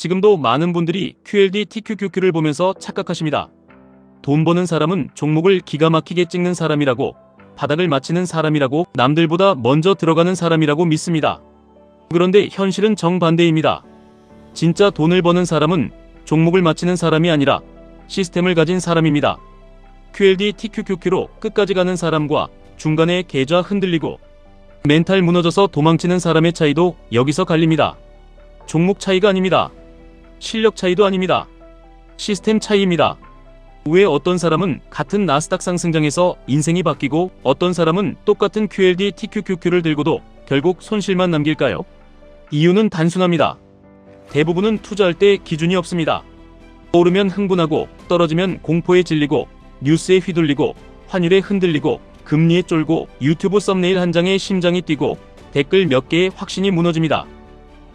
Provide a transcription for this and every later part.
지금도 많은 분들이 QLD TQQQ를 보면서 착각하십니다. 돈 버는 사람은 종목을 기가 막히게 찍는 사람이라고, 바닥을 맞히는 사람이라고, 남들보다 먼저 들어가는 사람이라고 믿습니다. 그런데 현실은 정반대입니다. 진짜 돈을 버는 사람은 종목을 맞히는 사람이 아니라 시스템을 가진 사람입니다. QLD TQQQ로 끝까지 가는 사람과 중간에 계좌 흔들리고 멘탈 무너져서 도망치는 사람의 차이도 여기서 갈립니다. 종목 차이가 아닙니다. 실력 차이도 아닙니다. 시스템 차이입니다. 왜 어떤 사람은 같은 나스닥 상승장에서 인생이 바뀌고 어떤 사람은 똑같은 QLD TQQQ를 들고도 결국 손실만 남길까요? 이유는 단순합니다. 대부분은 투자할 때 기준이 없습니다. 오르면 흥분하고 떨어지면 공포에 질리고 뉴스에 휘둘리고 환율에 흔들리고 금리에 쫄고 유튜브 썸네일 한 장에 심장이 뛰고 댓글 몇 개에 확신이 무너집니다.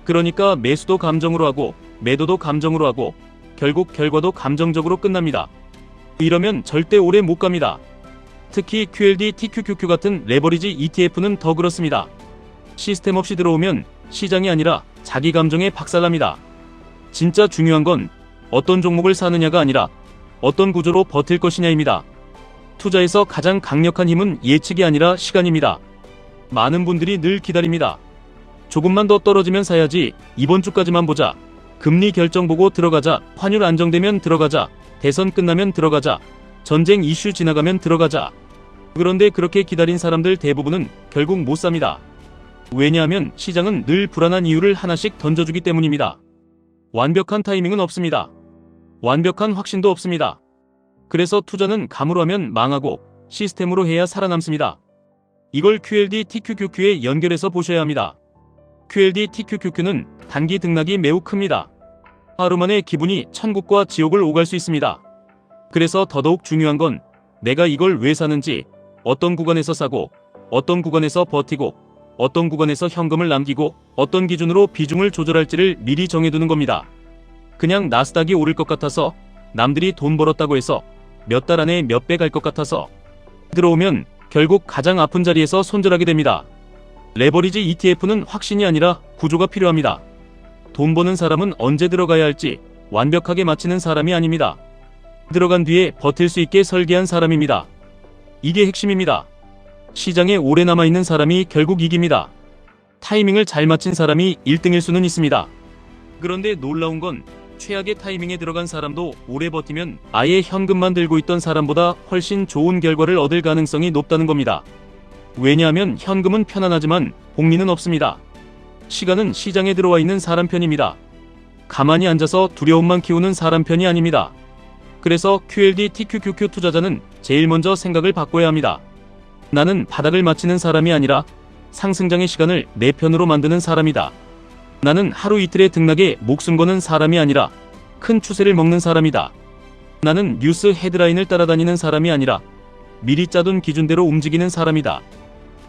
그러니까 매수도 감정으로 하고 매도도 감정으로 하고 결국 결과도 감정적으로 끝납니다. 이러면 절대 오래 못 갑니다. 특히 QLD TQQQ 같은 레버리지 ETF는 더 그렇습니다. 시스템 없이 들어오면 시장이 아니라 자기 감정에 박살납니다. 진짜 중요한 건 어떤 종목을 사느냐가 아니라 어떤 구조로 버틸 것이냐입니다. 투자에서 가장 강력한 힘은 예측이 아니라 시간입니다. 많은 분들이 늘 기다립니다. 조금만 더 떨어지면 사야지, 이번 주까지만 보자, 금리 결정 보고 들어가자, 환율 안정되면 들어가자, 대선 끝나면 들어가자, 전쟁 이슈 지나가면 들어가자. 그런데 그렇게 기다린 사람들 대부분은 결국 못 삽니다. 왜냐하면 시장은 늘 불안한 이유를 하나씩 던져주기 때문입니다. 완벽한 타이밍은 없습니다. 완벽한 확신도 없습니다. 그래서 투자는 감으로 하면 망하고 시스템으로 해야 살아남습니다. 이걸 QLD TQQQ에 연결해서 보셔야 합니다. QLD TQQQ는 단기 등락이 매우 큽니다. 하루 만에 기분이 천국과 지옥을 오갈 수 있습니다. 그래서 더더욱 중요한 건 내가 이걸 왜 사는지, 어떤 구간에서 사고, 어떤 구간에서 버티고, 어떤 구간에서 현금을 남기고, 어떤 기준으로 비중을 조절할지를 미리 정해두는 겁니다. 그냥 나스닥이 오를 것 같아서, 남들이 돈 벌었다고 해서 몇 달 안에 몇 배 갈 것 같아서 들어오면 결국 가장 아픈 자리에서 손절하게 됩니다. 레버리지 ETF는 확신이 아니라 구조가 필요합니다. 돈 버는 사람은 언제 들어가야 할지 완벽하게 맞히는 사람이 아닙니다. 들어간 뒤에 버틸 수 있게 설계한 사람입니다. 이게 핵심입니다. 시장에 오래 남아있는 사람이 결국 이깁니다. 타이밍을 잘 맞힌 사람이 1등일 수는 있습니다. 그런데 놀라운 건 최악의 타이밍에 들어간 사람도 오래 버티면 아예 현금만 들고 있던 사람보다 훨씬 좋은 결과를 얻을 가능성이 높다는 겁니다. 왜냐하면 현금은 편안하지만 복리는 없습니다. 시간은 시장에 들어와 있는 사람 편입니다. 가만히 앉아서 두려움만 키우는 사람 편이 아닙니다. 그래서 QLD TQQQ 투자자는 제일 먼저 생각을 바꿔야 합니다. 나는 바닥을 맞히는 사람이 아니라 상승장의 시간을 내 편으로 만드는 사람이다. 나는 하루 이틀의 등락에 목숨 거는 사람이 아니라 큰 추세를 먹는 사람이다. 나는 뉴스 헤드라인을 따라다니는 사람이 아니라 미리 짜둔 기준대로 움직이는 사람이다.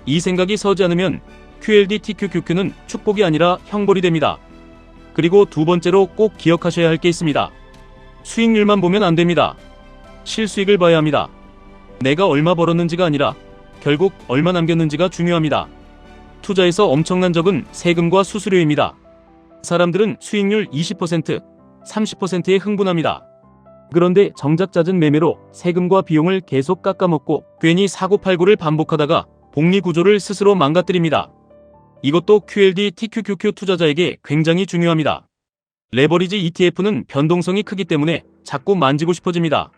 이 생각이 서지 않으면 QLD TQQQ는 축복이 아니라 형벌이 됩니다. 그리고 두 번째로 꼭 기억하셔야 할 게 있습니다. 수익률만 보면 안 됩니다. 실수익을 봐야 합니다. 내가 얼마 벌었는지가 아니라 결국 얼마 남겼는지가 중요합니다. 투자에서 엄청난 적은 세금과 수수료입니다. 사람들은 수익률 20%, 30%에 흥분합니다. 그런데 정작 잦은 매매로 세금과 비용을 계속 깎아먹고 괜히 사고팔고를 반복하다가 복리 구조를 스스로 망가뜨립니다. 이것도 QLD TQQQ 투자자에게 굉장히 중요합니다. 레버리지 ETF는 변동성이 크기 때문에 자꾸 만지고 싶어집니다.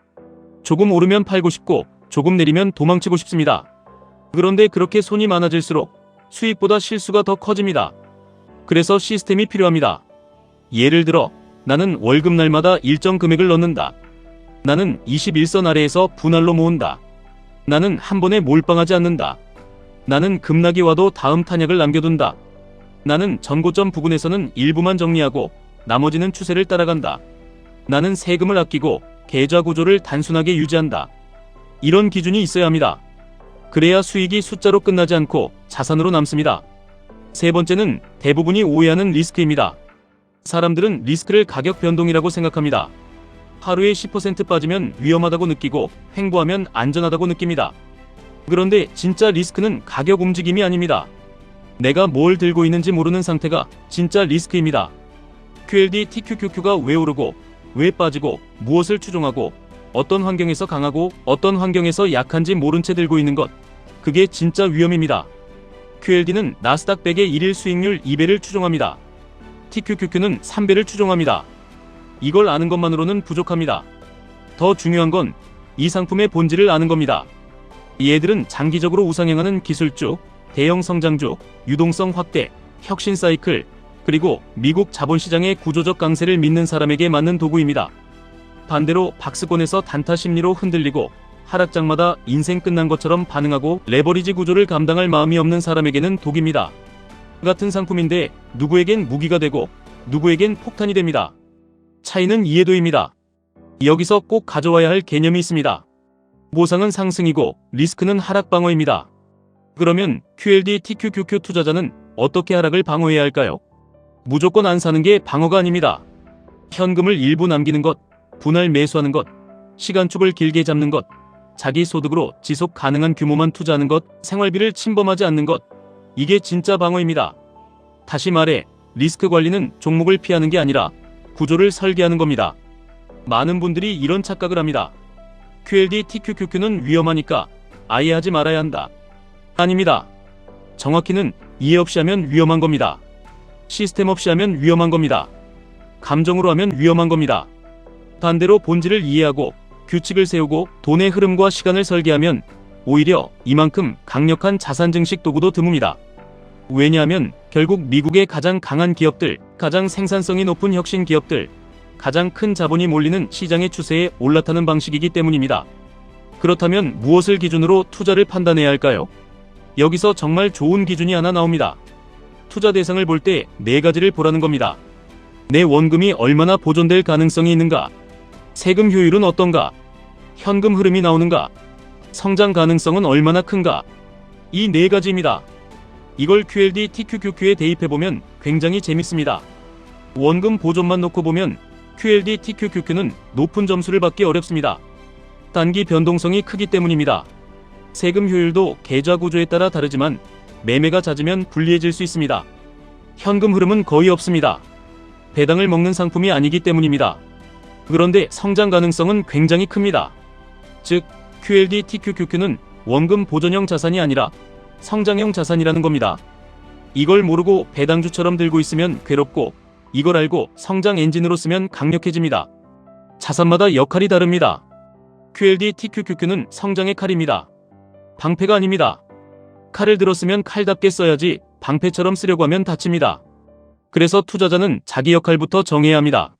조금 오르면 팔고 싶고 조금 내리면 도망치고 싶습니다. 그런데 그렇게 손이 많아질수록 수익보다 실수가 더 커집니다. 그래서 시스템이 필요합니다. 예를 들어 나는 월급날마다 일정 금액을 넣는다. 나는 21선 아래에서 분할로 모은다. 나는 한 번에 몰빵하지 않는다. 나는 급락이 와도 다음 탄약을 남겨둔다. 나는 전고점 부근에서는 일부만 정리하고 나머지는 추세를 따라간다. 나는 세금을 아끼고 계좌 구조를 단순하게 유지한다. 이런 기준이 있어야 합니다. 그래야 수익이 숫자로 끝나지 않고 자산으로 남습니다. 세 번째는 대부분이 오해하는 리스크입니다. 사람들은 리스크를 가격 변동이라고 생각합니다. 하루에 10% 빠지면 위험하다고 느끼고 횡보하면 안전하다고 느낍니다. 그런데 진짜 리스크는 가격 움직임이 아닙니다. 내가 뭘 들고 있는지 모르는 상태가 진짜 리스크입니다. QLD TQQQ가 왜 오르고 왜 빠지고 무엇을 추종하고 어떤 환경에서 강하고 어떤 환경에서 약한지 모른 채 들고 있는 것, 그게 진짜 위험입니다. QLD는 나스닥 100의 1일 수익률 2배를 추종합니다. TQQQ는 3배를 추종합니다. 이걸 아는 것만으로는 부족합니다. 더 중요한 건 이 상품의 본질을 아는 겁니다. 얘들은 장기적으로 우상향하는 기술주, 대형 성장주, 유동성 확대, 혁신 사이클, 그리고 미국 자본시장의 구조적 강세를 믿는 사람에게 맞는 도구입니다. 반대로 박스권에서 단타 심리로 흔들리고 하락장마다 인생 끝난 것처럼 반응하고 레버리지 구조를 감당할 마음이 없는 사람에게는 독입니다. 같은 상품인데 누구에겐 무기가 되고 누구에겐 폭탄이 됩니다. 차이는 이해도입니다. 여기서 꼭 가져와야 할 개념이 있습니다. 보상은 상승이고 리스크는 하락 방어입니다. 그러면 QLD TQQQ 투자자는 어떻게 하락을 방어해야 할까요? 무조건 안 사는 게 방어가 아닙니다. 현금을 일부 남기는 것, 분할 매수하는 것, 시간축을 길게 잡는 것, 자기 소득으로 지속 가능한 규모만 투자하는 것, 생활비를 침범하지 않는 것, 이게 진짜 방어입니다. 다시 말해 리스크 관리는 종목을 피하는 게 아니라 구조를 설계하는 겁니다. 많은 분들이 이런 착각을 합니다. QLD TQQQ는 위험하니까 아예 하지 말아야 한다. 아닙니다. 정확히는 이해 없이 하면 위험한 겁니다. 시스템 없이 하면 위험한 겁니다. 감정으로 하면 위험한 겁니다. 반대로 본질을 이해하고 규칙을 세우고 돈의 흐름과 시간을 설계하면 오히려 이만큼 강력한 자산 증식 도구도 드뭅니다. 왜냐하면 결국 미국의 가장 강한 기업들, 가장 생산성이 높은 혁신 기업들, 가장 큰 자본이 몰리는 시장의 추세에 올라타는 방식이기 때문입니다. 그렇다면 무엇을 기준으로 투자를 판단해야 할까요? 여기서 정말 좋은 기준이 하나 나옵니다. 투자 대상을 볼 때 4가지를 보라는 겁니다. 내 원금이 얼마나 보존될 가능성이 있는가? 세금 효율은 어떤가? 현금 흐름이 나오는가? 성장 가능성은 얼마나 큰가? 이 4가지입니다. 이걸 QLD TQQQ에 대입해보면 굉장히 재밌습니다. 원금 보존만 놓고 보면 QLD TQQQ는 높은 점수를 받기 어렵습니다. 단기 변동성이 크기 때문입니다. 세금 효율도 계좌 구조에 따라 다르지만 매매가 잦으면 불리해질 수 있습니다. 현금 흐름은 거의 없습니다. 배당을 먹는 상품이 아니기 때문입니다. 그런데 성장 가능성은 굉장히 큽니다. 즉 QLD TQQQ는 원금 보존형 자산이 아니라 성장형 자산이라는 겁니다. 이걸 모르고 배당주처럼 들고 있으면 괴롭고 이걸 알고 성장 엔진으로 쓰면 강력해집니다. 자산마다 역할이 다릅니다. QLD TQQQ는 성장의 칼입니다. 방패가 아닙니다. 칼을 들었으면 칼답게 써야지 방패처럼 쓰려고 하면 다칩니다. 그래서 투자자는 자기 역할부터 정해야 합니다.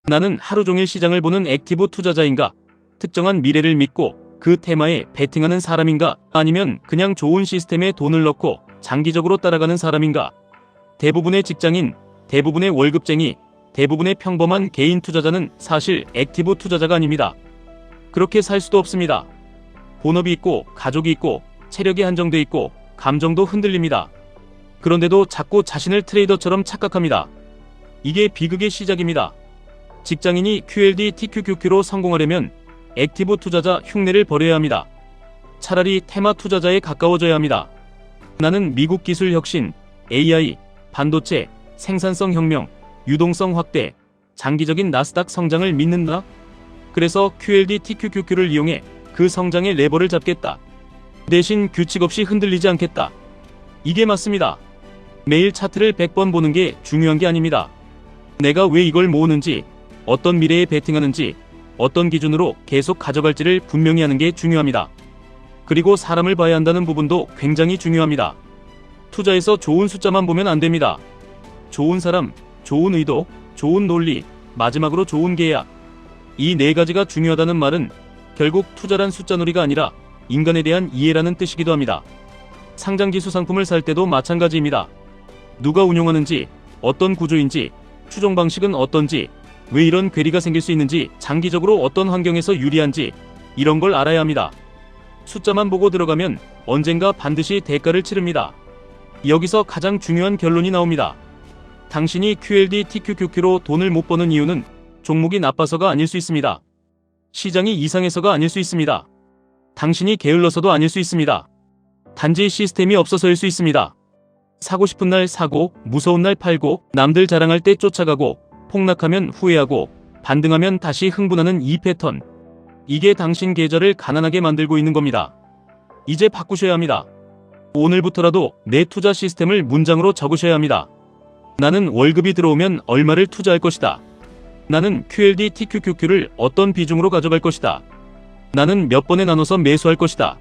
나는 하루 종일 시장을 보는 액티브 투자자인가? 특정한 미래를 믿고 그 테마에 베팅하는 사람인가? 아니면 그냥 좋은 시스템에 돈을 넣고 장기적으로 따라가는 사람인가? 대부분의 직장인, 대부분의 월급쟁이, 대부분의 평범한 개인 투자자는 사실 액티브 투자자가 아닙니다. 그렇게 살 수도 없습니다. 본업이 있고 가족이 있고 체력이 한정돼 있고 감정도 흔들립니다. 그런데도 자꾸 자신을 트레이더처럼 착각합니다. 이게 비극의 시작입니다. 직장인이 QLD TQQQ로 성공하려면 액티브 투자자 흉내를 버려야 합니다. 차라리 테마 투자자에 가까워져야 합니다. 나는 미국 기술 혁신, AI, 반도체, 생산성 혁명, 유동성 확대, 장기적인 나스닥 성장을 믿는다. 그래서 QLD TQQQ를 이용해 그 성장의 레버를 잡겠다. 대신 규칙 없이 흔들리지 않겠다. 이게 맞습니다. 매일 차트를 100번 보는 게 중요한 게 아닙니다. 내가 왜 이걸 모으는지, 어떤 미래에 베팅하는지, 어떤 기준으로 계속 가져갈지를 분명히 하는 게 중요합니다. 그리고 사람을 봐야 한다는 부분도 굉장히 중요합니다. 투자에서 좋은 숫자만 보면 안 됩니다. 좋은 사람, 좋은 의도, 좋은 논리, 마지막으로 좋은 계약. 이 4가지가 중요하다는 말은 결국 투자란 숫자놀이가 아니라 인간에 대한 이해라는 뜻이기도 합니다. 상장지수 상품을 살 때도 마찬가지입니다. 누가 운용하는지, 어떤 구조인지, 추종 방식은 어떤지, 왜 이런 괴리가 생길 수 있는지, 장기적으로 어떤 환경에서 유리한지 이런 걸 알아야 합니다. 숫자만 보고 들어가면 언젠가 반드시 대가를 치릅니다. 여기서 가장 중요한 결론이 나옵니다. 당신이 QLD TQQQ로 돈을 못 버는 이유는 종목이 나빠서가 아닐 수 있습니다. 시장이 이상해서가 아닐 수 있습니다. 당신이 게을러서도 아닐 수 있습니다. 단지 시스템이 없어서일 수 있습니다. 사고 싶은 날 사고, 무서운 날 팔고, 남들 자랑할 때 쫓아가고, 폭락하면 후회하고 반등하면 다시 흥분하는 이 패턴. 이게 당신 계좌를 가난하게 만들고 있는 겁니다. 이제 바꾸셔야 합니다. 오늘부터라도 내 투자 시스템을 문장으로 적으셔야 합니다. 나는 월급이 들어오면 얼마를 투자할 것이다. 나는 QLD TQQQ를 어떤 비중으로 가져갈 것이다. 나는 몇 번에 나눠서 매수할 것이다.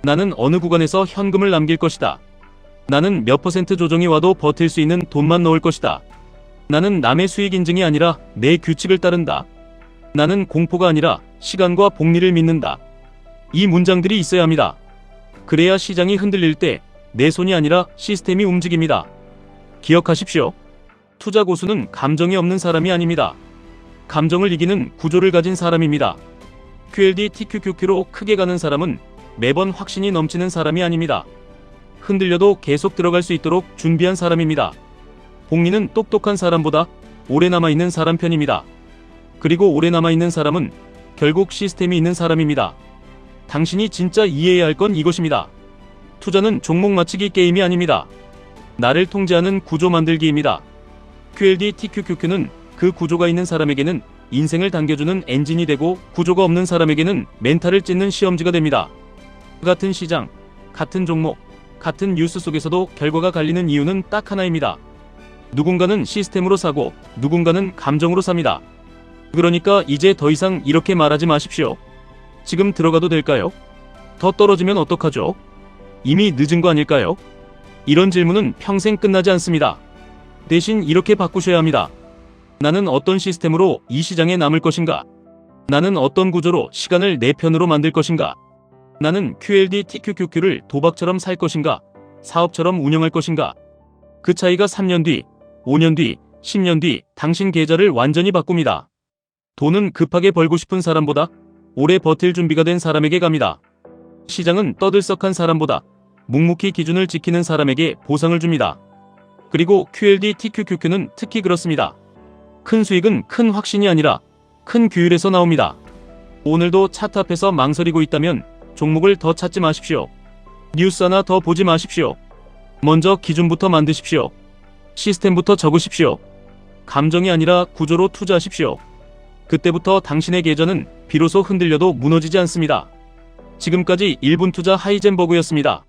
나는 어느 구간에서 현금을 남길 것이다. 나는 몇 퍼센트 조정이 와도 버틸 수 있는 돈만 넣을 것이다. 나는 남의 수익 인증이 아니라 내 규칙을 따른다. 나는 공포가 아니라 시간과 복리를 믿는다. 이 문장들이 있어야 합니다. 그래야 시장이 흔들릴 때 내 손이 아니라 시스템이 움직입니다. 기억하십시오. 투자 고수는 감정이 없는 사람이 아닙니다. 감정을 이기는 구조를 가진 사람입니다. QLD TQQQ로 크게 가는 사람은 매번 확신이 넘치는 사람이 아닙니다. 흔들려도 계속 들어갈 수 있도록 준비한 사람입니다. 복리는 똑똑한 사람보다 오래 남아있는 사람 편입니다. 그리고 오래 남아있는 사람은 결국 시스템이 있는 사람입니다. 당신이 진짜 이해해야 할 건 이것입니다. 투자는 종목 맞추기 게임이 아닙니다. 나를 통제하는 구조 만들기입니다. QLD TQQQ는 그 구조가 있는 사람에게는 인생을 당겨주는 엔진이 되고 구조가 없는 사람에게는 멘탈을 찢는 시험지가 됩니다. 같은 시장, 같은 종목, 같은 뉴스 속에서도 결과가 갈리는 이유는 딱 하나입니다. 누군가는 시스템으로 사고 누군가는 감정으로 삽니다. 그러니까 이제 더 이상 이렇게 말하지 마십시오. 지금 들어가도 될까요? 더 떨어지면 어떡하죠? 이미 늦은 거 아닐까요? 이런 질문은 평생 끝나지 않습니다. 대신 이렇게 바꾸셔야 합니다. 나는 어떤 시스템으로 이 시장에 남을 것인가? 나는 어떤 구조로 시간을 내 편으로 만들 것인가? 나는 QLD TQQQ를 도박처럼 살 것인가? 사업처럼 운영할 것인가? 그 차이가 3년 뒤, 5년 뒤, 10년 뒤 당신 계좌를 완전히 바꿉니다. 돈은 급하게 벌고 싶은 사람보다 오래 버틸 준비가 된 사람에게 갑니다. 시장은 떠들썩한 사람보다 묵묵히 기준을 지키는 사람에게 보상을 줍니다. 그리고 QLD TQQQ는 특히 그렇습니다. 큰 수익은 큰 확신이 아니라 큰 규율에서 나옵니다. 오늘도 차트 앞에서 망설이고 있다면 종목을 더 찾지 마십시오. 뉴스 하나 더 보지 마십시오. 먼저 기준부터 만드십시오. 시스템부터 적으십시오. 감정이 아니라 구조로 투자하십시오. 그때부터 당신의 계좌는 비로소 흔들려도 무너지지 않습니다. 지금까지 1분 투자 하이젠버그였습니다.